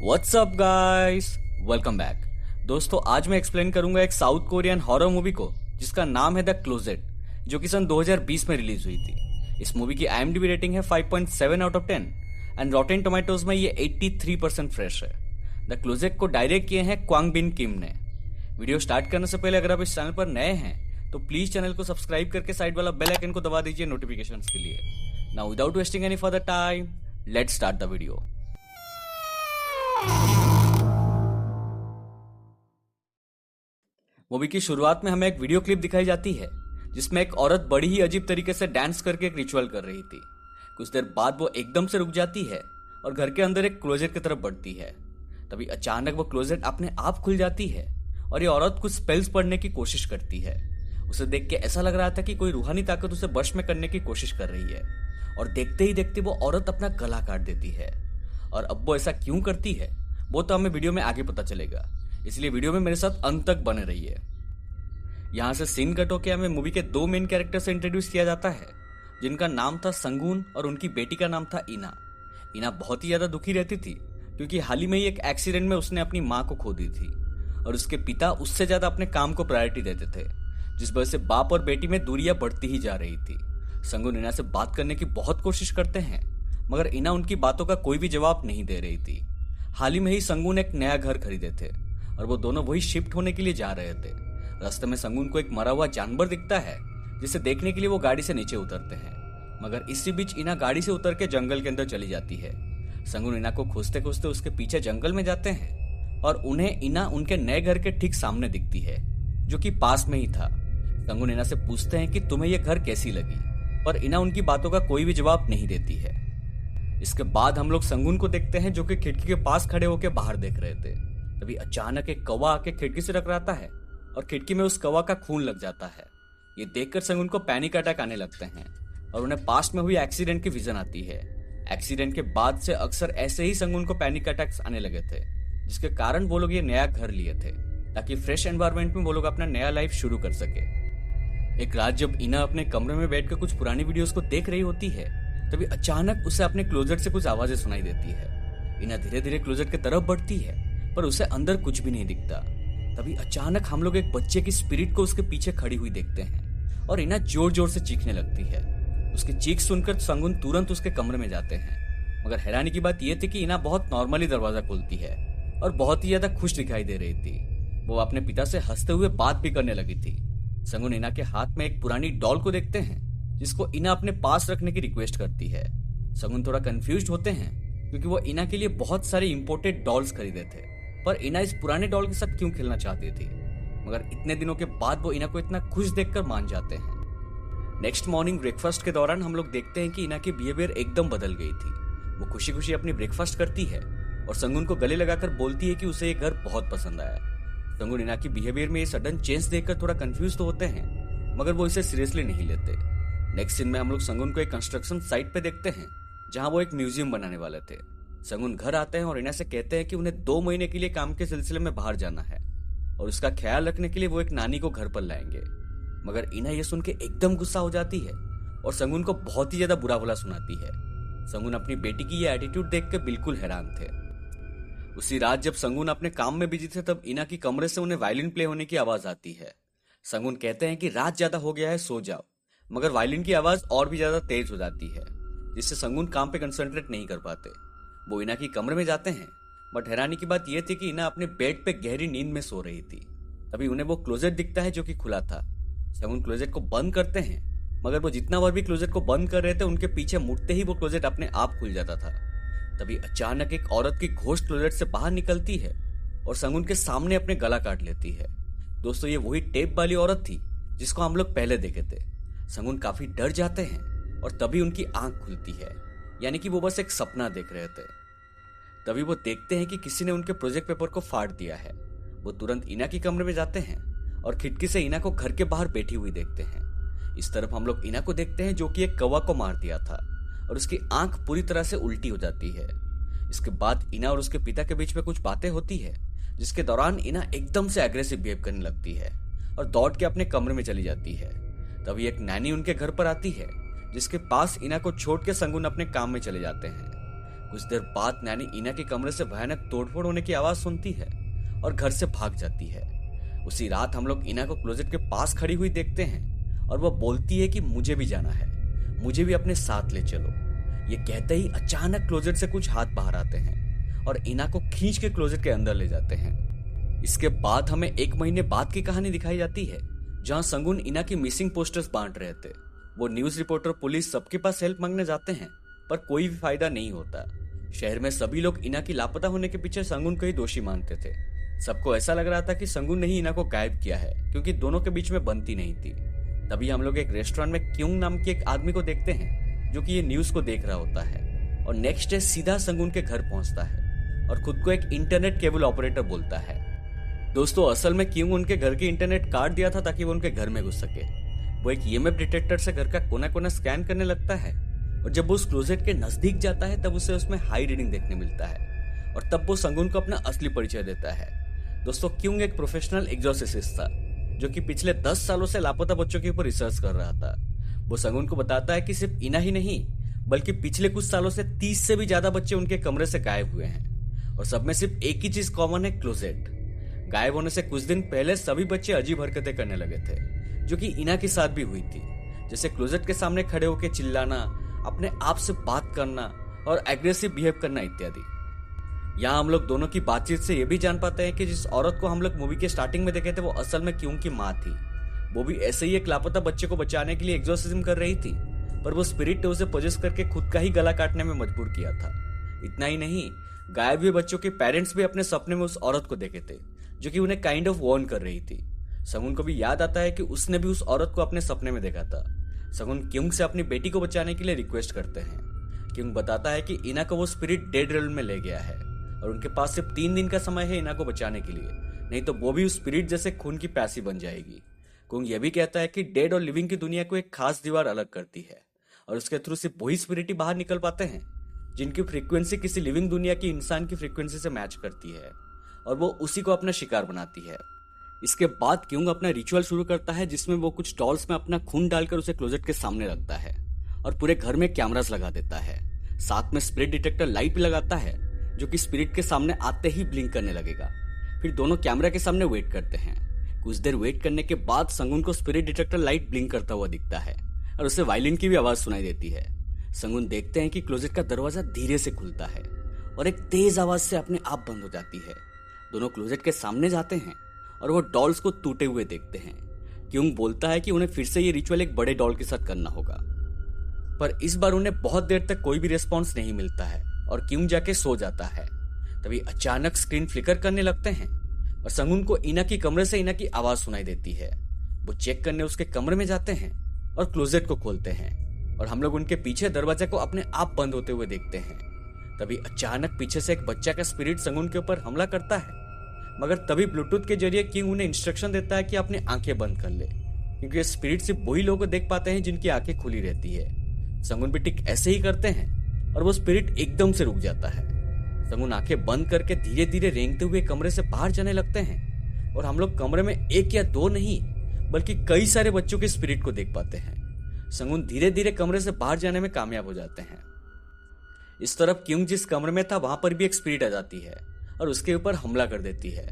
What's up guys, welcome back. दोस्तों, आज मैं एक्सप्लेन करूंगा एक साउथ कोरियन हॉरर मूवी को जिसका नाम है द क्लोजेट, जो कि सन 2020 में रिलीज हुई थी। इस मूवी की IMDb रेटिंग है 5.7 out of 10 and Rotten tomatoes में ये 83% फ्रेश है। द क्लोजेट को डायरेक्ट किए हैं क्वांग बिन किम ने। वीडियो स्टार्ट करने से पहले अगर आप इस चैनल पर नए हैं तो प्लीज चैनल को सब्सक्राइब करके साइड वाला बेल आइकन को दबा दीजिए नोटिफिकेशंस के लिए। Now without wasting any further time, let's start the video. Movie की शुरुआत में हमें एक वीडियो क्लिप दिखाई जाती है जिसमें एक औरत बड़ी ही अजीब तरीके से डांस करके एक रिचुअल कर रही थी। कुछ देर बाद वो एकदम से रुक जाती है और घर के अंदर एक क्लोजेट की तरफ बढ़ती है। तभी अचानक वो क्लोजेट अपने आप खुल जाती है और ये औरत कुछ स्पेल्स पढ़ने की कोशिश करती है। उसे देख के ऐसा लग रहा था कि कोई रूहानी ताकत उसे वश में करने की कोशिश कर रही है और देखते ही देखते वो औरत अपना गला काट देती है। और अब वो ऐसा क्यों करती है वो तो हमें वीडियो में आगे पता चलेगा, इसलिए वीडियो में मेरे साथ अंत तक बने रहिए। यहाँ से सीन कट होकर हमें मूवी के दो मेन कैरेक्टर से इंट्रोड्यूस किया जाता है, जिनका नाम था संगून और उनकी बेटी का नाम था इना। इना बहुत ही ज्यादा दुखी रहती थी क्योंकि हाल ही में ही एक एक्सीडेंट में उसने अपनी माँ को खो दी थी और उसके पिता उससे ज्यादा अपने काम को प्रायोरिटी देते थे, जिस वजह से बाप और बेटी में दूरियां बढ़ती ही जा रही थी। संगून इना से बात करने की बहुत कोशिश करते हैं मगर इना उनकी बातों का कोई भी जवाब नहीं दे रही थी। हाल ही में ही संगून एक नया घर खरीदे थे और वो दोनों वही शिफ्ट होने के लिए जा रहे थे। रास्ते में संगून को एक मरा हुआ जानवर दिखता है जिसे देखने के लिए वो गाड़ी से नीचे उतरते हैं, मगर इसी बीच इना गाड़ी से उतर के जंगल के अंदर चली जाती है। संगून इना को खोजते खोजते उसके पीछे जंगल में जाते हैं और उन्हें इना उनके नए घर के ठीक सामने दिखती है, जो कि पास में ही था। संगून इना से पूछते हैं कि तुम्हें यह घर कैसी लगी, पर इना उनकी बातों का कोई भी जवाब नहीं देती है। इसके बाद हम लोग संगून को देखते हैं जो कि खिड़की के पास खड़े होकर बाहर देख रहे थे। तभी अचानक एक कौवा आके खिड़की से टकराता है और खिड़की में उस कौवा का खून लग जाता है। ये देखकर संगून को पैनिक अटैक आने लगते हैं और उन्हें पास्ट में हुई एक्सीडेंट की विजन आती है। एक्सीडेंट के बाद से अक्सर ऐसे ही संगून को पैनिक अटैक्स आने लगे थे, जिसके कारण वो लोग ये नया घर लिए थे ताकि फ्रेश एनवायरनमेंट में वो लोग अपना नया लाइफ शुरू कर सके। एक रात जब इना अपने कमरे में बैठकर कुछ पुरानी वीडियोस को देख रही होती है, तभी अचानक उसे अपने क्लोजेट से कुछ आवाजें सुनाई देती है। इना धीरे धीरे क्लोजेट की तरफ बढ़ती है पर उसे अंदर कुछ भी नहीं दिखता। तभी अचानक हम लोग एक बच्चे की स्पिरिट को उसके पीछे खड़ी हुई देखते हैं और इना जोर जोर से चीखने लगती है। उसकी चीख सुनकर संगून तुरंत उसके कमरे में जाते हैं, मगर हैरानी की बात यह थी कि इना बहुत नॉर्मली दरवाजा खोलती है और बहुत ही ज्यादा खुश दिखाई दे रही थी। वो अपने पिता से हंसते हुए बात भी करने लगी थी। संगून इना के हाथ में एक पुरानी डॉल को देखते हैं जिसको इना अपने पास रखने की रिक्वेस्ट करती है। संगून थोड़ा कंफ्यूज्ड होते हैं क्योंकि वो इना के लिए बहुत सारे इंपोर्टेड डॉल्स खरीदे थे, पर इना इस पुराने डॉल के साथ क्यों खेलना चाहती थी। मगर इतने दिनों के बाद वो इना को इतना खुश देखकर मान जाते हैं। नेक्स्ट मॉर्निंग ब्रेकफास्ट के दौरान हम लोग देखते हैं कि इना की बिहेवियर एकदम बदल गई थी। वो खुशी खुशी अपनी ब्रेकफास्ट करती है और संगून को गले लगाकर बोलती है कि उसे ये घर बहुत पसंद आया। संगून इना की बिहेवियर में ये सडन चेंज देखकर थोड़ा कंफ्यूज तो होते हैं, मगर वो इसे सीरियसली नहीं लेते। नेक्स्ट सीन में हम लोग संगून को एक कंस्ट्रक्शन साइट पे देखते हैं जहां वो एक म्यूजियम बनाने वाले थे। संगून घर आते हैं और इना से कहते हैं कि उन्हें 2 महीने के लिए काम के सिलसिले में बाहर जाना है और उसका ख्याल रखने के लिए वो एक नानी को घर पर लाएंगे। मगर इना ये सुन के एकदम गुस्सा हो जाती है और संगून को बहुत ही ज्यादा बुरा भला सुनाती है। संगून अपनी बेटी की ये एटीट्यूड देख के बिल्कुल हैरान थे। उसी रात जब संगून अपने काम में बिजी थे तब इना की कमरे से उन्हें वायलिन प्ले होने की आवाज आती है। संगून कहते हैं कि रात ज्यादा हो गया है, सो जाओ, मगर वायलिन की आवाज और भी ज्यादा तेज हो जाती है जिससे संगून काम पे कंसंट्रेट नहीं कर पाते। वो इना की कमरे में जाते हैं, बट हैरानी की बात यह थी कि इना अपने बेड पे गहरी नींद में सो रही थी। तभी उन्हें वो क्लोजेट दिखता है जो कि खुला था। संगून क्लोजेट को बंद करते हैं, मगर वो जितना बार भी क्लोजेट को बंद कर रहे थे उनके पीछे मुड़ते ही वो क्लोजेट अपने आप खुल जाता था। तभी अचानक एक औरत की घोस्ट क्लोजेट से बाहर निकलती है और संगून के सामने अपने गला काट लेती है। दोस्तों, ये वही टेप वाली औरत थी जिसको हम लोग पहले देखे थे। संगून काफी डर जाते हैं और तभी उनकी आंख खुलती है, यानी कि वो बस एक सपना देख रहे थे। तभी वो देखते हैं कि किसी ने उनके प्रोजेक्ट पेपर को फाड़ दिया है। वो तुरंत इना के कमरे में जाते हैं और खिड़की से इना को घर के बाहर बैठी हुई देखते हैं। इस तरफ हम लोग इना को देखते हैं जो कि एक कौवा को मार दिया था और उसकी आंख पूरी तरह से उल्टी हो जाती है। इसके बाद इना और उसके पिता के बीच में कुछ बातें होती है, जिसके दौरान इना एकदम से एग्रेसिव बिहेव करने लगती है और दौड़ के अपने कमरे में चली जाती है। तभी एक नैनी उनके घर पर आती है, जिसके पास इना को छोड़ के संगून अपने काम में चले जाते हैं। कुछ देर बाद नैनी इना के कमरे से भयानक तोड़फोड़ होने की आवाज सुनती है और घर से भाग जाती है। उसी रात हम लोग इना को क्लोजेट के पास खड़ी हुई देखते हैं और वह बोलती है कि मुझे भी जाना है, मुझे भी अपने साथ ले चलो। ये कहते ही अचानक क्लोजेट से कुछ हाथ बाहर आते हैं और इना को खींच के क्लोजेट के अंदर ले जाते हैं। इसके बाद हमें 1 महीने बाद की कहानी दिखाई जाती है, जहां संगुन इना की मिसिंग पोस्टर्स बांट रहे थे। वो न्यूज रिपोर्टर, पुलिस सबके पास हेल्प मांगने जाते हैं, पर कोई भी फायदा नहीं होता। शहर में सभी लोग इना की लापता होने के पीछे संगुन को ही दोषी मानते थे। सबको ऐसा लग रहा था कि संगुन ने ही इना को गायब किया है, क्योंकि दोनों के बीच में बनती नहीं थी। तभी हम लोग एक रेस्टोरेंट में क्योंग नाम के एक आदमी को देखते हैं, जो कि ये न्यूज को देख रहा होता है और नेक्स्ट डे सीधा संगुन के घर पहुंचता है और खुद को एक इंटरनेट केबल ऑपरेटर बोलता है। दोस्तों, असल में क्योंग उनके घर की इंटरनेट काट दिया था ताकि वो उनके घर में घुस सके। वो एक ईएमएफ डिटेक्टर से घर का कोना कोना स्कैन करने लगता है और जब वो उस क्लोजेट के नजदीक जाता है तब उसे उसमें हाई रीडिंग देखने मिलता है और तब वो संगुन को अपना असली परिचय देता है। दोस्तों, क्योंग एक प्रोफेशनल एग्जॉर्सिस्ट था, जो कि पिछले 10 सालों से लापता बच्चों के ऊपर रिसर्च कर रहा था। वो संगुन को बताता है कि सिर्फ इना ही नहीं, बल्कि पिछले कुछ सालों से 30 से भी ज्यादा बच्चे उनके कमरे से गायब हुए हैं और सब में सिर्फ एक ही चीज कॉमन है, क्लोजेट। गायब होने से कुछ दिन पहले सभी बच्चे अजीब हरकतें करने लगे थे, जो कि इना के साथ भी हुई थी, जैसे क्लोजेट के सामने खड़े होकर चिल्लाना, अपने आप से बात करना और एग्रेसिव बिहेव करना इत्यादि। यहाँ हम लोग दोनों की बातचीत से ये भी जान पाते हैं कि जिस औरत को हम लोग मूवी के स्टार्टिंग में देखे थे, वो असल में क्योंग की माँ थी। वो भी ऐसे ही एक लापता बच्चे को बचाने के लिए एग्जॉर्सिज्म कर रही थी, पर वो स्पिरिट ने उसे पोजेस करके खुद का ही गला काटने में मजबूर किया था। इतना ही नहीं, गायब हुए बच्चों के पेरेंट्स भी अपने सपने में उस औरत को देखे थे, जो कि उन्हें काइंड ऑफ वार्न कर रही थी। संगुन को भी याद आता है कि उसने भी उस औरत को अपने सपने में देखा था। संगुन क्योंग से अपनी बेटी को बचाने के लिए रिक्वेस्ट करते हैं। क्योंग बताता है कि इना को वो स्पिरिट डेड रेल में ले गया है और उनके पास सिर्फ 3 दिन का समय है इना को बचाने के लिए, नहीं तो वो भी उस स्पिरिट जैसे खून की प्यासी बन जाएगी। क्योंग ये भी कहता है कि डेड और लिविंग की दुनिया को एक खास दीवार अलग करती है और उसके थ्रू सिर्फ वही स्पिरिट ही बाहर निकल पाते हैं जिनकी फ्रीक्वेंसी किसी लिविंग दुनिया की इंसान की फ्रीक्वेंसी से मैच करती है और वो उसी को अपना शिकार बनाती है। इसके बाद क्योंग अपना रिचुअल शुरू करता है, जिसमें वो कुछ डॉल्स में अपना खून डालकर उसे क्लोजेट के सामने रखता है और पूरे घर में कैमरास लगा देता है। साथ में स्पिरिट डिटेक्टर लाइट भी लगाता है, जो कि स्पिरिट के सामने आते ही ब्लिंक करने लगेगा। फिर दोनों कैमरा के सामने वेट करते हैं। कुछ देर वेट करने के बाद संगुन को स्पिरिट डिटेक्टर लाइट ब्लिंक करता हुआ दिखता है और उसे वायलिन की भी आवाज सुनाई देती है। संगुन देखते हैं कि क्लोजेट का दरवाजा धीरे से खुलता है और एक तेज आवाज से अपने आप बंद हो जाती है। दोनों क्लोजेट के सामने जाते हैं और वो डॉल्स को टूटे हुए देखते हैं। क्योंग बोलता है कि उन्हें फिर से ये रिचुअल एक बड़े डॉल के साथ करना होगा, पर इस बार उन्हें बहुत देर तक कोई भी रिस्पॉन्स नहीं मिलता है और क्योंग जाके सो जाता है। तभी अचानक स्क्रीन फ्लिकर करने लगते हैं और संगुन को इना की कमरे से इना की आवाज सुनाई देती है। वो चेक करने उसके कमरे में जाते हैं और क्लोजेट को खोलते हैं और हम लोग उनके पीछे दरवाजे को अपने आप बंद होते हुए देखते हैं। तभी अचानक पीछे से एक बच्चा का स्पिरिट संगुन के ऊपर हमला करता है, मगर तभी ब्लूटूथ के जरिए किंग उन्हें इंस्ट्रक्शन देता है कि अपनी आंखें बंद कर ले, क्योंकि ये स्पिरिट सिर्फ वही लोग देख पाते हैं जिनकी आंखें खुली रहती है। संगुन भी ठीक ऐसे ही करते हैं और वो स्पिरिट एकदम से रुक जाता है। संगुन आंखें बंद करके धीरे धीरे रेंगते हुए कमरे से बाहर जाने लगते हैं और हम लोग कमरे में 1 या 2 नहीं, बल्कि कई सारे बच्चों के स्पिरिट को देख पाते हैं। संगुन धीरे धीरे कमरे से बाहर जाने में कामयाब हो जाते हैं। इस तरफ क्योंग जिस कमरे में था वहां पर भी एक स्पिरिट आ जाती है और उसके ऊपर हमला कर देती है,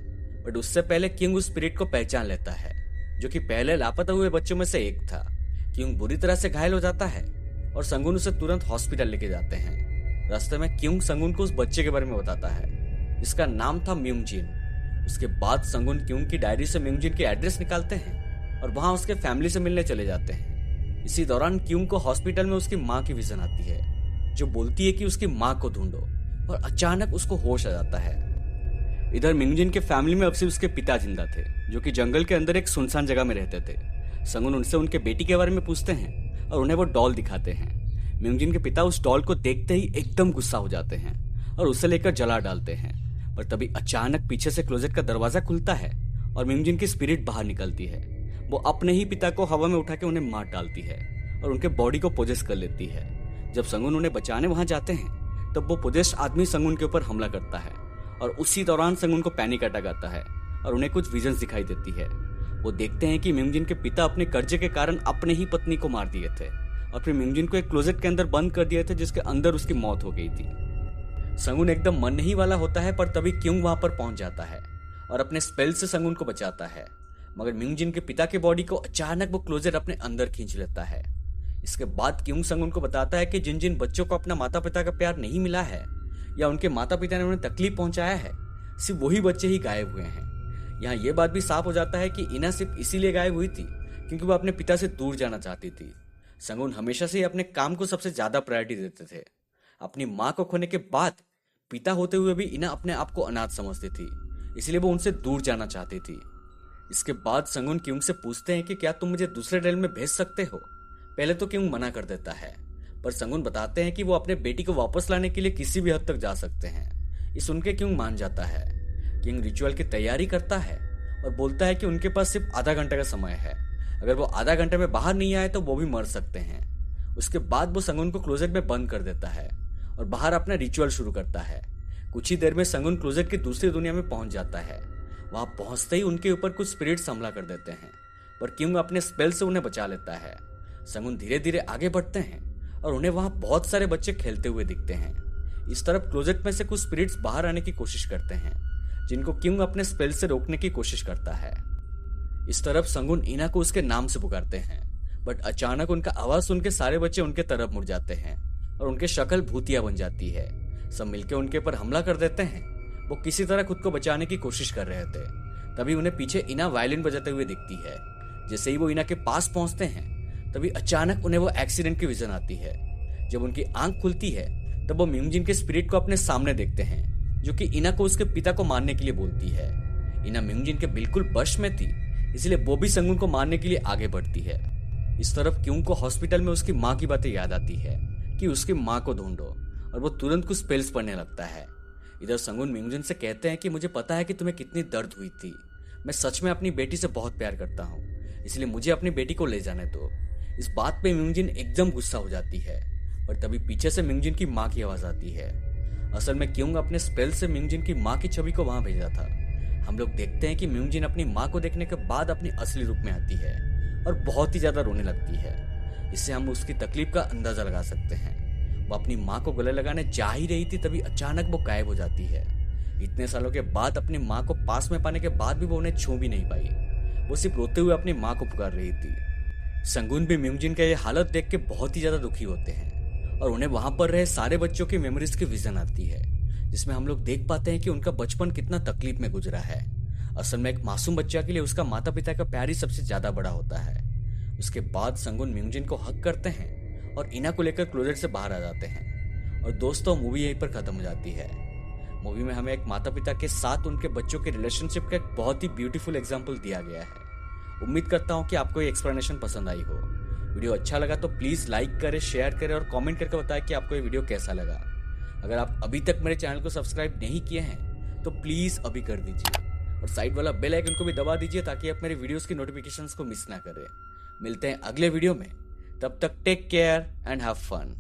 बट उससे पहले क्योंग उस स्पिरिट को पहचान लेता है, जो कि पहले लापता हुए बच्चों में से एक था। क्योंग बुरी तरह से घायल हो जाता है और संगुन उसे तुरंत हॉस्पिटल लेके जाते हैं। रास्ते में क्योंग संगुन को उस बच्चे के बारे में बताता है, जिसका नाम था म्यूंगजिन। उसके बाद संगुन क्योंग की डायरी से म्यूंगजिन की एड्रेस निकालते हैं और वहां उसके फैमिली से मिलने चले जाते हैं। इसी दौरान क्योंग को हॉस्पिटल में उसकी माँ की विजन आती है, जो बोलती है कि उसकी माँ को ढूंढो, और अचानक उसको होश आ जाता है। इधर म्यूंगजिन के फैमिली में अब सिर्फ उसके पिता जिंदा थे, जो कि जंगल के अंदर एक सुनसान जगह में रहते थे। संगुन उनसे उनके बेटी के बारे में पूछते हैं और उन्हें वो डॉल दिखाते हैं। म्यूंगजिन के पिता उस डॉल को देखते ही एकदम गुस्सा हो जाते हैं और उसे लेकर जला डालते हैं, पर तभी अचानक पीछे से क्लोजेट का दरवाजा खुलता है और म्यूंगजिन की स्पिरिट बाहर निकलती है। वो अपने ही पिता को हवा में उठा के उन्हें मार डालती है और उनके बॉडी को पोजेस कर लेती है। जब संगुन उन्हें बचाने वहां जाते हैं तब वो पोजेस्ड आदमी संगुन के ऊपर हमला करता है और उसी दौरान संगुन को पैनिक अटैक आता है और उन्हें कुछ विजन्स दिखाई देती है। वो देखते हैं कि म्यूंगजिन के पिता अपने कर्जे के कारण अपने ही पत्नी को मार दिए थे और फिर म्यूंगजिन को एक क्लोजेट के अंदर बंद कर दिए थे, जिसके अंदर उसकी मौत हो गई थी। संगुन एकदम मन ही वाला होता है, पर तभी क्योंग वहां पर पहुंच जाता है और अपने स्पेल से संगुन को बचाता है। मगर म्यूंगजिन के पिता के बॉडी को अचानक वो क्लोजर अपने अंदर खींच लेता है। इसके बाद क्योंग संगुन को बताता है कि जिन जिन बच्चों को अपना माता पिता का प्यार नहीं मिला है या उनके माता पिता ने उन्हें तकलीफ पहुंचाया है, सिर्फ वही बच्चे ही गायब हुए हैं। यहाँ ये बात भी साफ हो जाता है कि इना सिर्फ इसीलिए गायब हुई थी क्योंकि वो अपने पिता से दूर जाना चाहती थी। संगुन हमेशा से ही अपने काम को सबसे ज्यादा प्रायोरिटी देते थे। अपनी माँ को खोने के बाद पिता होते हुए भी इना अपने आप को अनाथ समझती थी, इसलिए वो उनसे दूर जाना चाहती थी। इसके बाद संगुन क्योंग से पूछते हैं कि क्या तुम मुझे दूसरे रेल में भेज सकते हो। पहले तो क्योंग मना कर देता है, पर संगुन बताते हैं कि वो अपने बेटी को वापस लाने के लिए किसी भी हद तक जा सकते हैं। ये सुन के क्योंग मान जाता है। किंग रिचुअल की तैयारी करता है और बोलता है कि उनके पास सिर्फ आधा घंटे का समय है। अगर वो आधा घंटे में बाहर नहीं आए तो वो भी मर सकते हैं। उसके बाद वो संगुन को क्लोजेट में बंद कर देता है और बाहर अपना रिचुअल शुरू करता है। कुछ ही देर में संगुन क्लोजेट की दूसरी दुनिया में पहुंच जाता है। वहां पहुंचते ही उनके ऊपर कुछ स्पिरिट्स हमला कर देते हैं, पर किंग अपने स्पेल से उन्हें बचा लेता है। संगुन धीरे धीरे आगे बढ़ते हैं और उन्हें वहां बहुत सारे बच्चे खेलते हुए दिखते हैं। इस तरफ क्लोजेट में से कुछ स्पिरिट्स बाहर आने की कोशिश करते हैं, जिनको किंग अपने स्पेल से रोकने की कोशिश करता है। इस तरफ संगुन इना को उसके नाम से पुकारते हैं, बट अचानक उनका आवाज सुन के सारे बच्चे उनके तरफ मुड़ जाते हैं और उनकी शक्ल भूतिया बन जाती है। सब मिलकर उनके ऊपर हमला कर देते हैं। वो किसी तरह खुद को बचाने की कोशिश कर रहे थे, तभी उन्हें पीछे इना वायलिन बजाते हुए दिखती है। जैसे ही वो इना के पास पहुंचते हैं, तभी अचानक उन्हें वो एक्सीडेंट की विजन आती है। जब उनकी आंख खुलती है तब वो म्यूंगजिन के स्पिरिट को अपने सामने देखते हैं, जो कि इना को उसके पिता को मारने के लिए बोलती है। इना म्यूंगजिन के बिल्कुल वश में थी, इसलिए वो भी संगुन को मारने के लिए आगे बढ़ती है। इस तरफ क्योंग को हॉस्पिटल में उसकी माँ की बातें याद आती है कि उसकी माँ को ढूंढो, और वो तुरंत कुछ स्पेल्स पढ़ने लगता है। इधर संगुन म्यूंगजिन से कहते हैं कि मुझे पता है कि तुम्हें कितनी दर्द हुई थी। मैं सच में अपनी बेटी से बहुत प्यार करता हूँ, इसलिए मुझे अपनी बेटी को ले जाने दो। इस बात पे म्यूंगजिन एकदम गुस्सा हो जाती है, पर तभी पीछे से म्यूंगजिन की माँ की आवाज आती है। असल में क्योंग अपने स्पेल से म्यूंगजिन की माँ की छवि को वहां भेजा था। हम लोग देखते हैं कि म्यूंगजिन अपनी माँ को देखने के बाद अपनी असली रूप में आती है और बहुत ही ज्यादा रोने लगती है। इससे हम उसकी तकलीफ का अंदाजा लगा सकते हैं। वो अपनी माँ को गले लगाने जा ही रही थी, तभी अचानक वो गायब हो जाती है। इतने सालों के बाद अपनी माँ को पास में पाने के बाद भी वो उन्हें छू भी नहीं पाई। वो सिर्फ रोते हुए अपनी माँ को पुकार रही थी। संगुन भी म्यूंगजिन का ये हालत देख के बहुत ही ज्यादा दुखी होते हैं और उन्हें वहां पर रहे सारे बच्चों की मेमोरीज की विजन आती है, जिसमें हम लोग देख पाते हैं कि उनका बचपन कितना तकलीफ में गुजरा है। असल में एक मासूम बच्चा के लिए उसका माता पिता का प्यार ही सबसे ज्यादा बड़ा होता है। उसके बाद संगुन म्यूंगजिन को हक करते हैं और इना को लेकर क्लोजेट से बाहर आ जाते हैं। और दोस्तों, मूवी यहीं पर खत्म हो जाती है। मूवी में हमें एक माता पिता के साथ उनके बच्चों के रिलेशनशिप का एक बहुत ही ब्यूटीफुल एग्जाम्पल दिया गया है। उम्मीद करता हूँ कि आपको ये एक्सप्लेनेशन पसंद आई हो। वीडियो अच्छा लगा तो प्लीज लाइक करें, शेयर करें और कमेंट करके बताएं कि आपको ये वीडियो कैसा लगा। अगर आप अभी तक मेरे चैनल को सब्सक्राइब नहीं किए हैं तो प्लीज अभी कर दीजिए और साइड वाला बेल आइकन को भी दबा दीजिए ताकि आप मेरे वीडियोस की नोटिफिकेशंस को मिस ना करें। मिलते हैं अगले वीडियो में, तब तक take care and have fun.